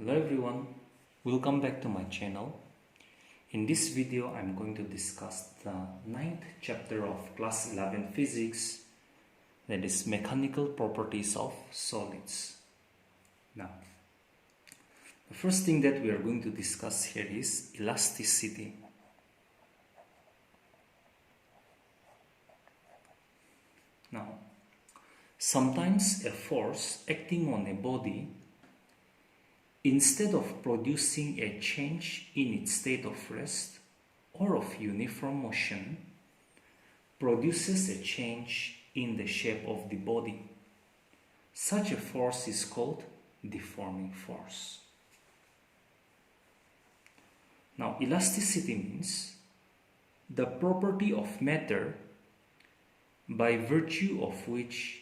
Hello everyone, welcome back to my channel. In this video I'm going to discuss the 9th chapter of class 11 physics, that is mechanical properties of solids. Now the first thing that we are going to discuss here is elasticity. Now sometimes a force acting on a body, instead of producing a change in its state of rest or of uniform motion, produces a change in the shape of the body. Such a force is called deforming force. Now, elasticity means the property of matter by virtue of which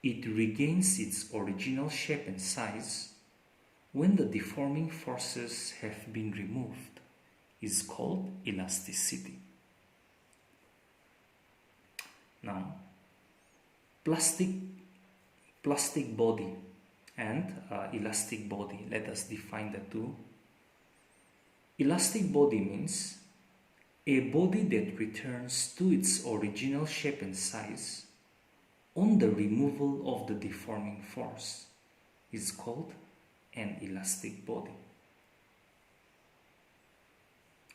it regains its original shape and size when the deforming forces have been removed is called elasticity. Now, plastic body and elastic body. Let us define the two. Elastic body means a body that returns to its original shape and size on the removal of the deforming force is called an elastic body.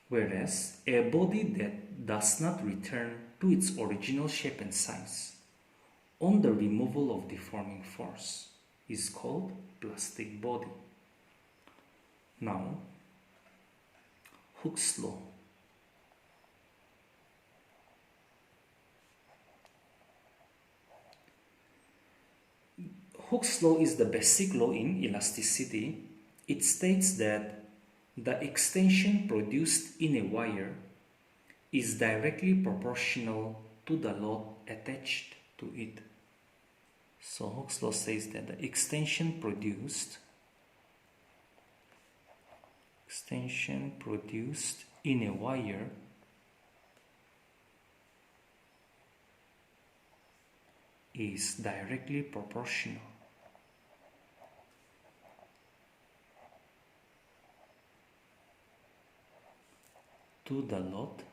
Whereas a body that does not return to its original shape and size on the removal of deforming force is called plastic body. Now, Hooke's law. Hooke's law is the basic law in elasticity. It states that the extension produced in a wire is directly proportional to the load attached to it. So Hooke's law says that the extension produced in a wire is directly proportional to the load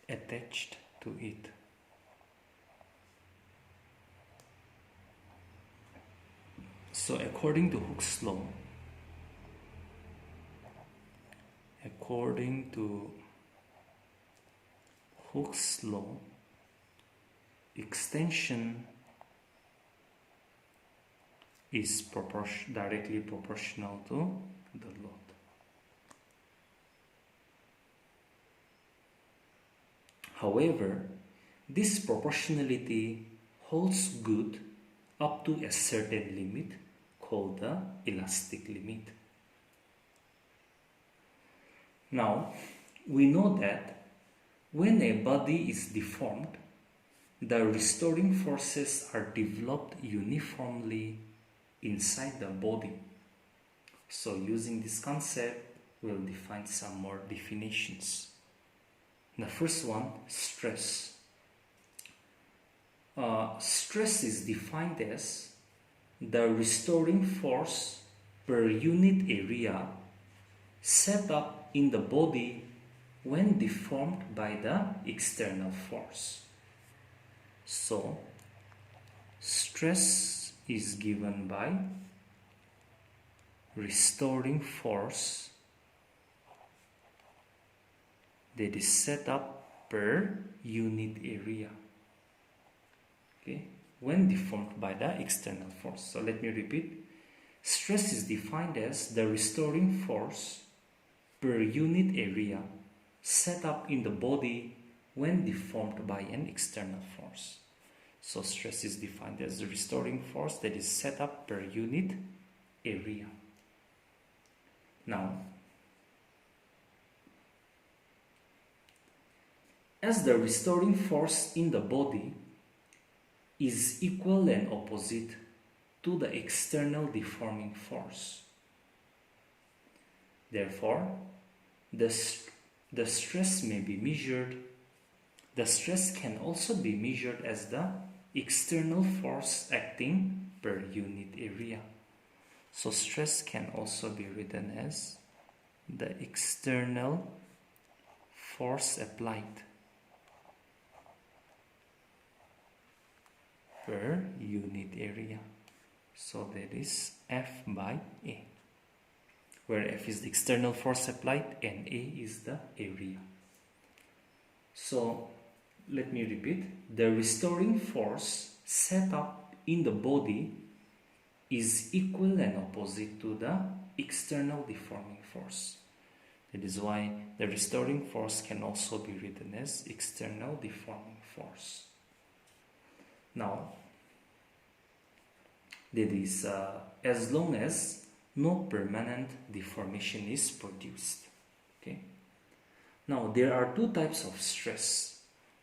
attached to it. So according to Hooke's law, extension is directly proportional to the load. However, this proportionality holds good up to a certain limit called the elastic limit. Now, we know that when a body is deformed, the restoring forces are developed uniformly inside the body. So using this concept, we'll define some more definitions. The first one, stress. Stress is defined as the restoring force per unit area set up in the body when deformed by the external force. So, stress is given by restoring force that is set up per unit area, okay, when deformed by the external force. So let me repeat. Stress is defined as the restoring force per unit area set up in the body when deformed by an external force. So stress is defined as the restoring force that is set up per unit area. Now, as the restoring force in the body is equal and opposite to the external deforming force, therefore, the stress may be measured. The stress can also be measured as the external force acting per unit area. So stress can also be written as the external force applied per unit area. So that is F by A, where F is the external force applied and A is the area. So let me repeat. The restoring force set up in the body is equal and opposite to the external deforming force. That is why the restoring force can also be written as external deforming force. Now, that is as long as no permanent deformation is produced. Okay. Now, there are two types of stress.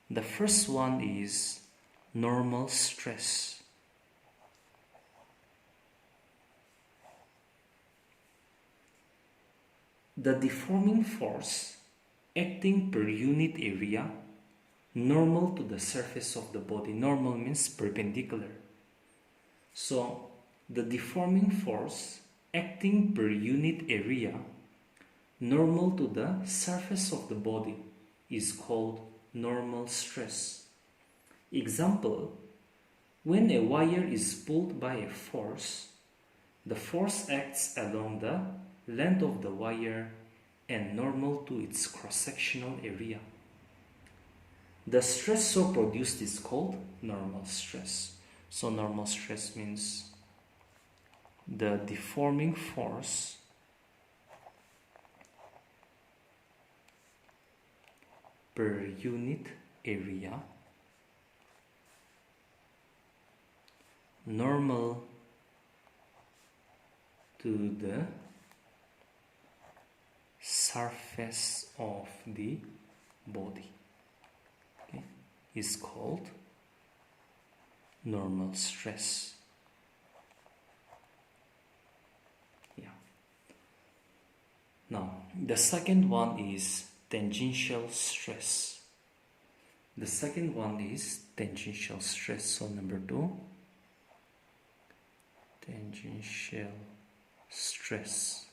The first one is normal stress. The deforming force acting per unit area normal to the surface of the body. Normal means perpendicular. So the deforming force acting per unit area normal to the surface of the body is called normal stress. Example, when a wire is pulled by a force, the force acts along the length of the wire and normal to its cross-sectional area. The stress so produced is called normal stress. So normal stress means the deforming force per unit area normal to the surface of the body, okay, is called normal stress. Yeah. Now, the second one is tangential stress. The second one is tangential stress. So number 2, tangential stress.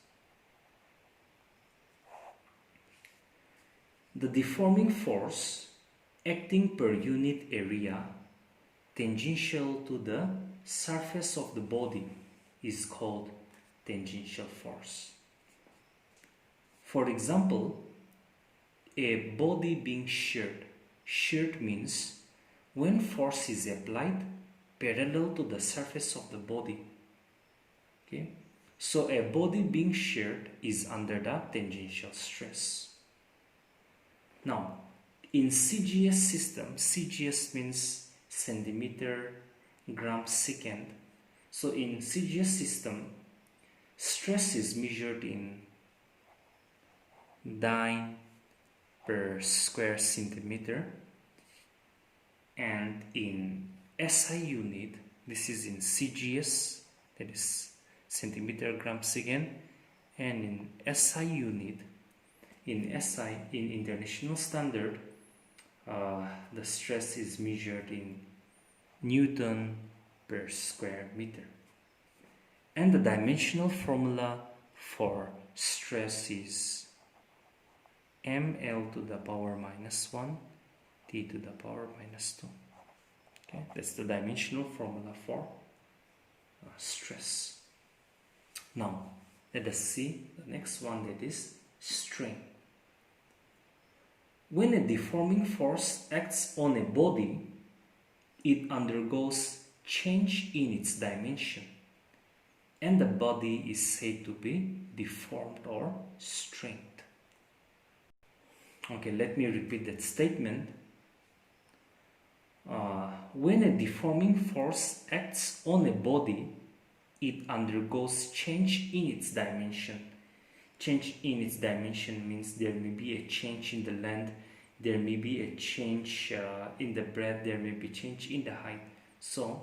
The deforming force acting per unit area tangential to the surface of the body is called tangential force. For example, a body being sheared. Sheared means when force is applied parallel to the surface of the body. Okay? So a body being sheared is under the tangential stress. Now, in CGS system, CGS means centimeter, gram, second. So in CGS system, stress is measured in dyne per square centimeter, and in SI unit, this is in CGS, that is centimeter, gram, second, and in SI unit, in SI, in international standard, the stress is measured in Newton per square meter. And the dimensional formula for stress is ml to the power minus 1 t to the power minus 2. Okay, that's the dimensional formula for stress. Now, let us see the next one, that is strain. When a deforming force acts on a body, it undergoes change in its dimension, and the body is said to be deformed or strained. Okay, let me repeat that statement. When a deforming force acts on a body, it undergoes change in its dimension. Change in its dimension means there may be a change in the length, there may be a change in the breadth, there may be change in the height. So,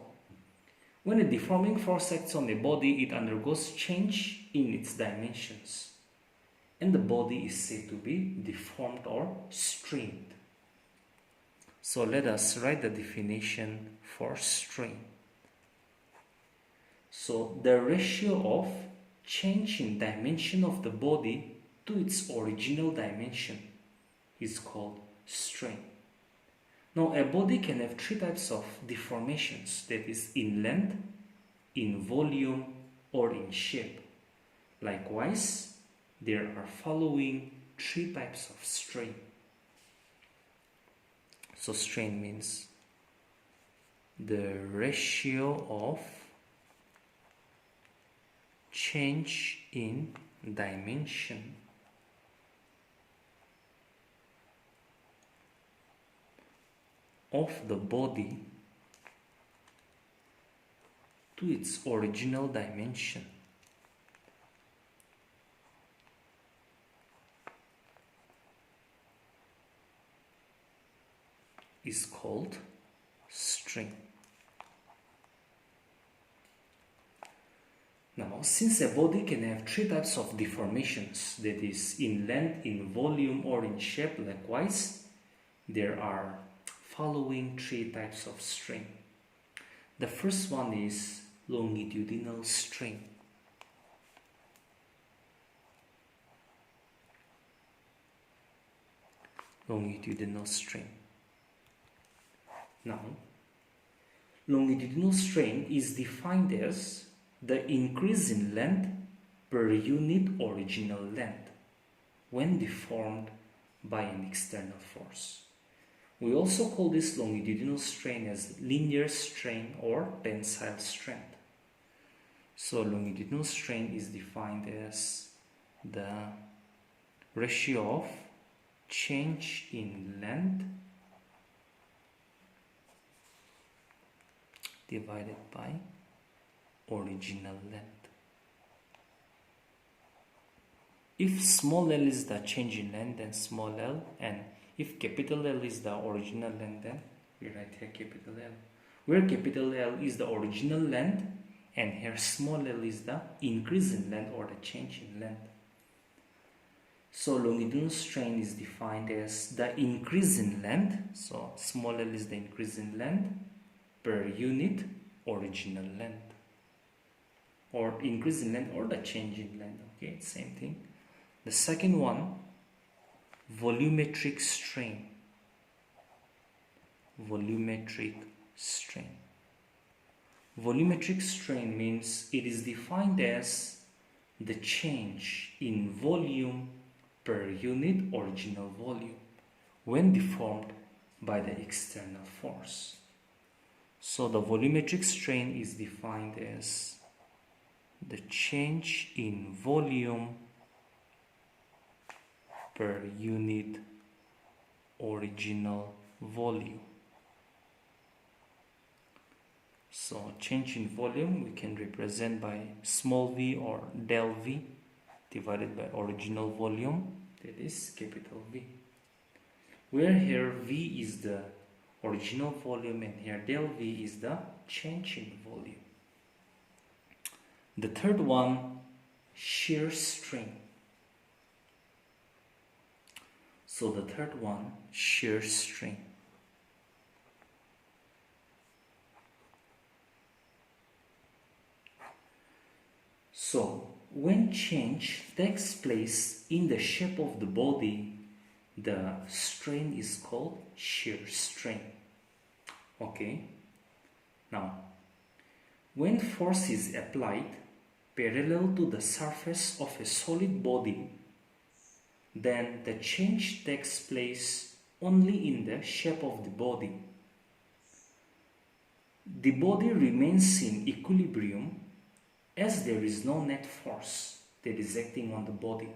when a deforming force acts on a body, it undergoes change in its dimensions, and the body is said to be deformed or strained. So let us write the definition for strain. So the ratio of change in dimension of the body to its original dimension is called strain. Now a body can have three types of deformations, that is in length, in volume, or in shape. Likewise, there are following three types of strain. So strain means the ratio of change in dimension of the body to its original dimension is called strain. Now, since a body can have three types of deformations, that is in length, in volume, or in shape, likewise, there are following three types of strain. The first one is longitudinal strain. Longitudinal strain. Now, longitudinal strain is defined as the increase in length per unit original length when deformed by an external force. We also call this longitudinal strain as linear strain or tensile strength. So longitudinal strain is defined as the ratio of change in length divided by original length. If small l is the change in length, then small l, and if capital L is the original length, then we write here capital L. Where capital L is the original length and here small l is the increase in length or the change in length. So longitudinal strain is defined as the increase in length, so small l is the increase in length per unit original length, or increase in length or the change in length, okay, same thing. The second one, volumetric strain. Volumetric strain. Volumetric strain means it is defined as the change in volume per unit original volume when deformed by the external force. So the volumetric strain is defined as the change in volume per unit original volume. So change in volume we can represent by small v or del v divided by original volume, that is capital V. Where here v is the original volume and here del v is the change in volume. The third one, shear strain. So the third one, shear strain. So when change takes place in the shape of the body, the strain is called shear strain. Okay. Now, when force is applied parallel to the surface of a solid body, then the change takes place only in the shape of the body. The body remains in equilibrium as there is no net force that is acting on the body.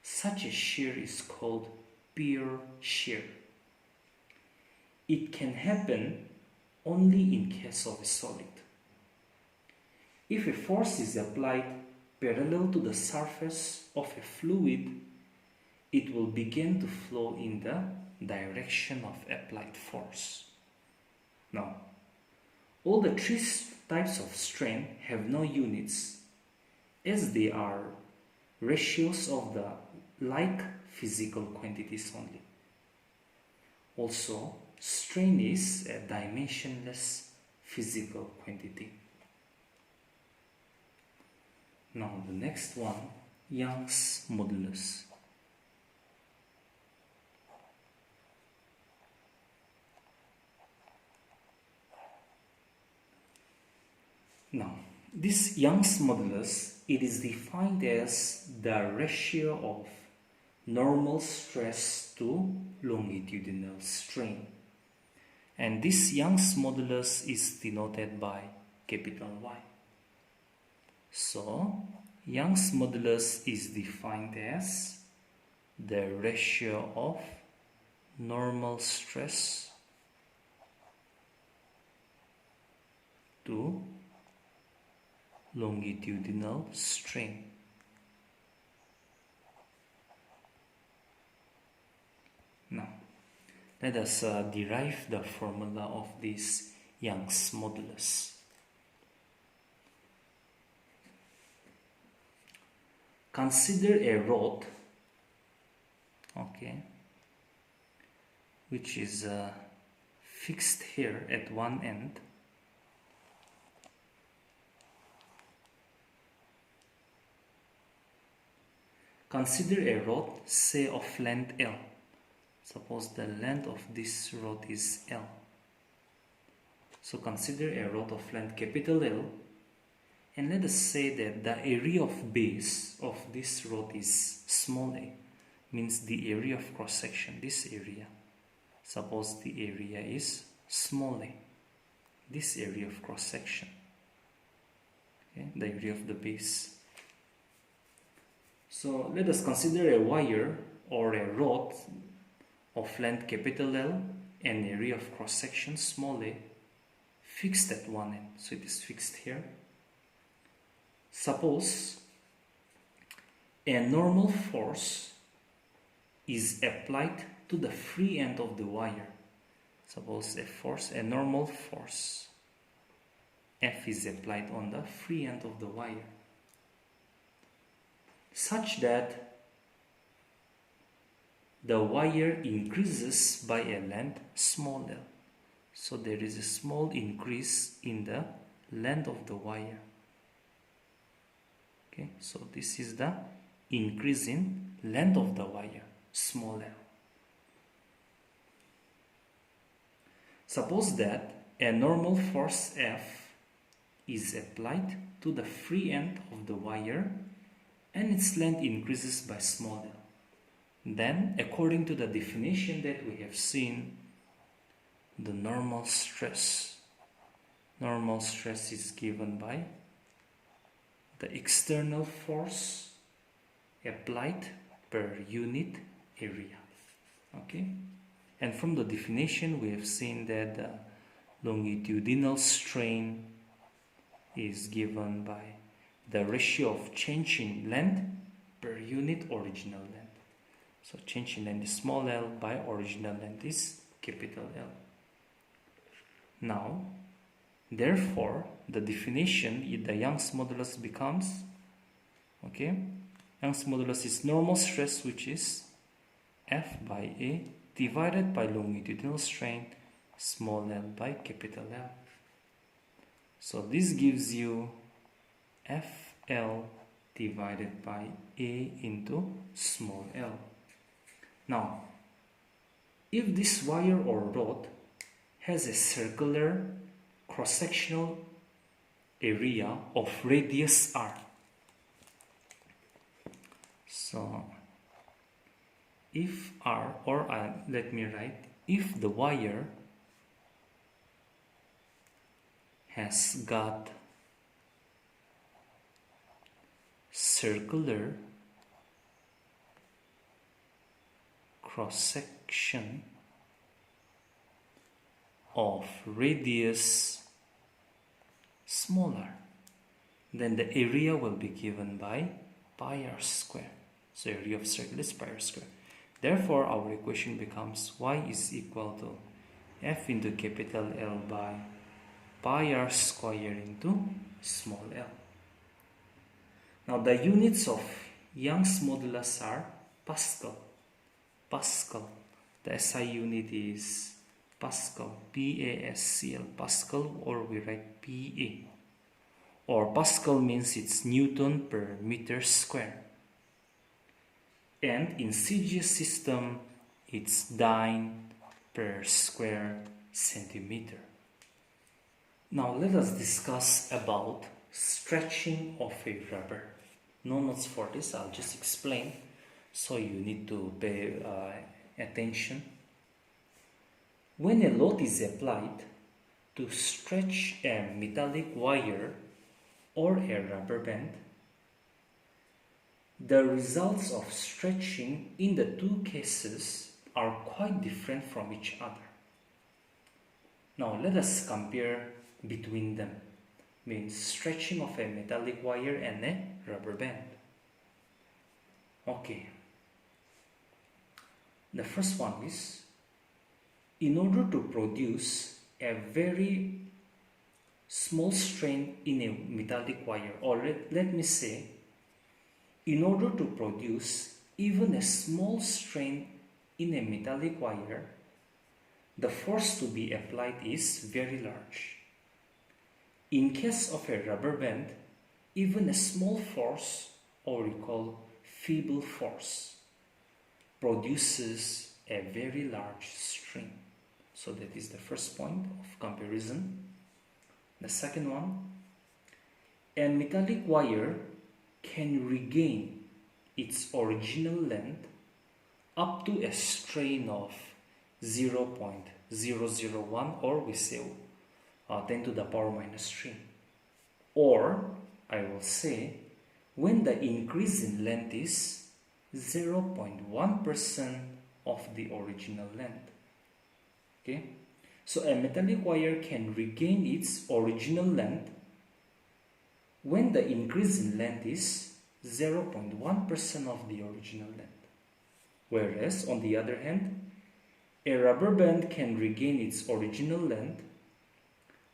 Such a shear is called pure shear. It can happen only in case of a solid. If a force is applied parallel to the surface of a fluid, it will begin to flow in the direction of applied force. Now, all the three types of strain have no units, as they are ratios of the like physical quantities only. Also, strain is a dimensionless physical quantity. Now the next one, Young's modulus. Now this Young's modulus, it is defined as the ratio of normal stress to longitudinal strain, and this Young's modulus is denoted by capital Y. So Young's modulus is defined as the ratio of normal stress to longitudinal strain. Now, let us derive the formula of this Young's modulus. Consider a rod, okay, which is fixed here at one end. Consider a rod, say of length L. Suppose the length of this rod is L. So consider a rod of length capital L, and let us say that the area of base of this rod is small a, means the area of cross section, this area. Suppose the area is small a, this area of cross section, okay, the area of the base. So let us consider a wire or a rod of length capital L and area of cross section small a fixed at one end. So it is fixed here. Suppose a normal force is applied to the free end of the wire. Suppose a normal force F is applied on the free end of the wire, such that the wire increases by a length small l. So there is a small increase in the length of the wire. Okay, so this is the increase in length of the wire, small l. Suppose that a normal force F is applied to the free end of the wire and its length increases by small l. Then, according to the definition that we have seen, the normal stress is given by the external force applied per unit area. Okay, and from the definition we have seen that the longitudinal strain is given by the ratio of change in length per unit original length. So change in length is small l by original length is capital L. Now, therefore, the definition in the Young's modulus becomes, okay, Young's modulus is normal stress, which is F by A divided by longitudinal strain small l by capital L. So this gives you FL divided by A into small l. Now, if this wire or rod has a circular cross-sectional area of radius r, so if r, or let me write, if the wire has got circular cross-section of radius smaller, then the area will be given by pi r square. So area of circle is pi r square. Therefore, our equation becomes y is equal to F into capital L by pi r square into small l. Now the units of Young's modulus are Pascal. The SI unit is Pascal, PASCL, Pascal, or we write PA. or Pascal means it's Newton per meter square. And in CGS system, it's dyne per square centimeter. Now let us discuss about stretching of a rubber. No notes for this, I'll just explain, so you need to pay attention. When a load is applied to stretch a metallic wire or a rubber band, the results of stretching in the two cases are quite different from each other. Now let us compare between them, means stretching of a metallic wire and a rubber band. Okay, the first one is, in order to produce a very small strain in a metallic wire, or let me say, in order to produce even a small strain in a metallic wire, the force to be applied is very large. In case of a rubber band, even a small force, or we call feeble force, produces a very large strain. So that is the first point of comparison. The second one, a metallic wire can regain its original length up to a strain of 0.001, or we say 10 to the power minus 3. Or I will say, when the increase in length is 0.1% of the original length. Okay, so a metallic wire can regain its original length when the increase in length is 0.1% of the original length. Whereas, on the other hand, a rubber band can regain its original length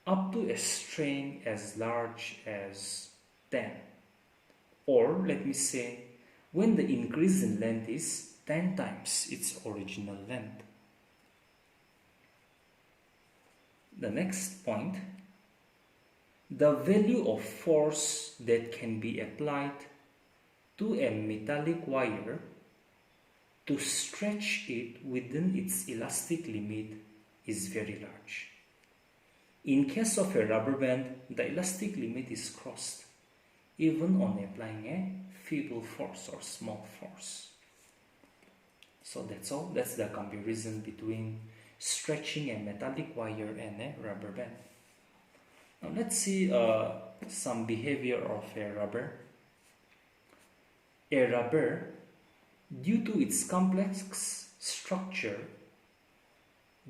up to a strain as large as 10. Or, let me say, when the increase in length is 10 times its original length. The next point, the value of force that can be applied to a metallic wire to stretch it within its elastic limit is very large. In case of a rubber band, the elastic limit is crossed, even on applying a feeble force or small force. So that's all. That's the comparison between stretching a metallic wire and a rubber band. Now let's see some behavior of a rubber. A rubber, due to its complex structure,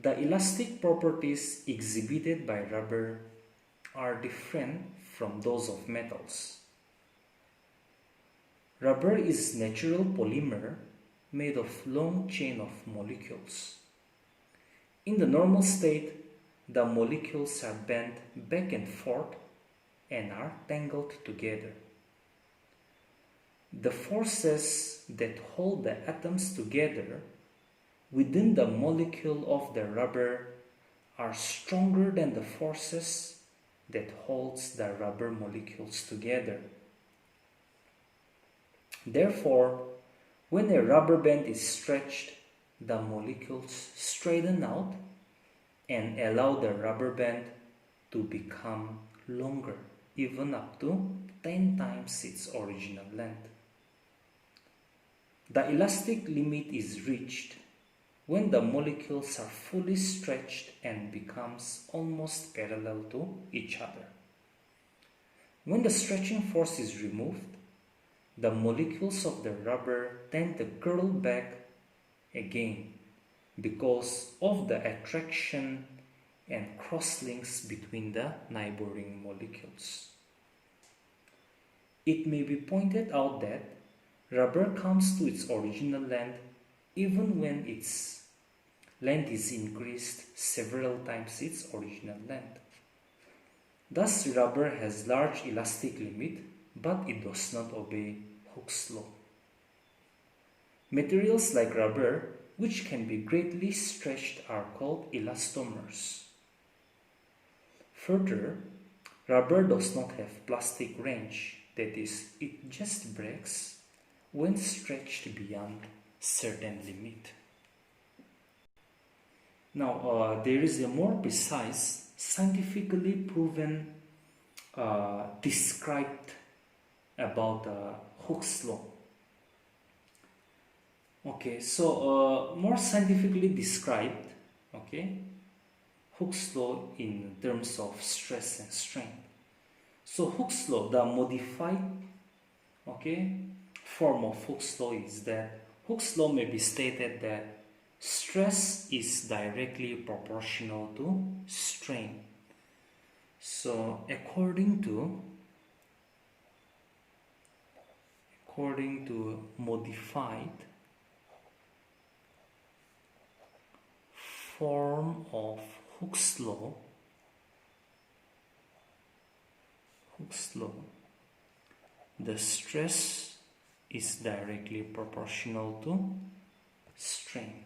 the elastic properties exhibited by rubber are different from those of metals. Rubber is natural polymer made of long chain of molecules. In the normal state, the molecules are bent back and forth and are tangled together. The forces that hold the atoms together within the molecule of the rubber are stronger than the forces that holds the rubber molecules together. Therefore, when a rubber band is stretched, the molecules straighten out and allow the rubber band to become longer, even up to 10 times its original length. The elastic limit is reached when the molecules are fully stretched and becomes almost parallel to each other. When the stretching force is removed, the molecules of the rubber tend to curl back again because of the attraction and crosslinks between the neighboring molecules. It may be pointed out that rubber comes to its original length even when its length is increased several times its original length. Thus, rubber has large elastic limit, but it does not obey Hooke's law. Materials like rubber, which can be greatly stretched, are called elastomers. Further, Rubber does not have plastic range, that is, it just breaks when stretched beyond certain limit. Now, there is a more precise, scientifically proven described about Hooke's law. Okay, so more scientifically described, okay, Hooke's law in terms of stress and strain. So Hooke's law, the modified, okay, form of Hooke's law is that Hooke's law may be stated that stress is directly proportional to strain. So according to modified form of Hooke's law, the stress is directly proportional to strain,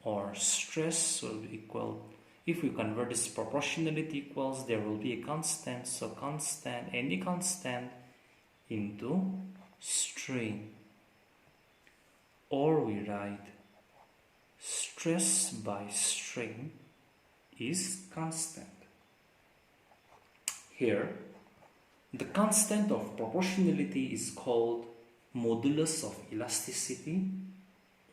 or stress will be equal, if we convert this proportionality equals, there will be a constant, so constant, any constant into strain, or we write stress by strain is constant. Here, the constant of proportionality is called modulus of elasticity,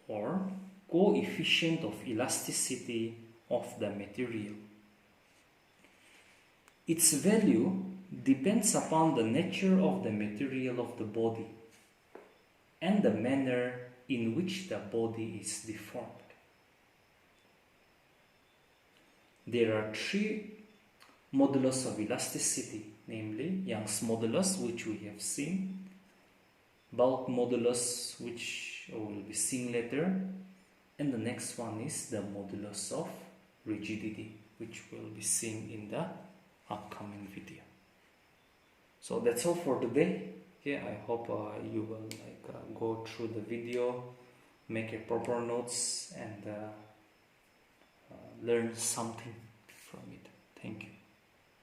or coefficient of elasticity of the material. Its value depends upon the nature of the material of the body and the manner in which the body is deformed. There are three modulus of elasticity, namely Young's modulus, which we have seen, bulk modulus, which we will be seeing later, and the next one is the modulus of rigidity, which we will be seeing in the upcoming video. So that's all for today. Okay, I hope you will go through the video, make a proper notes, and learn something from it. Thank you.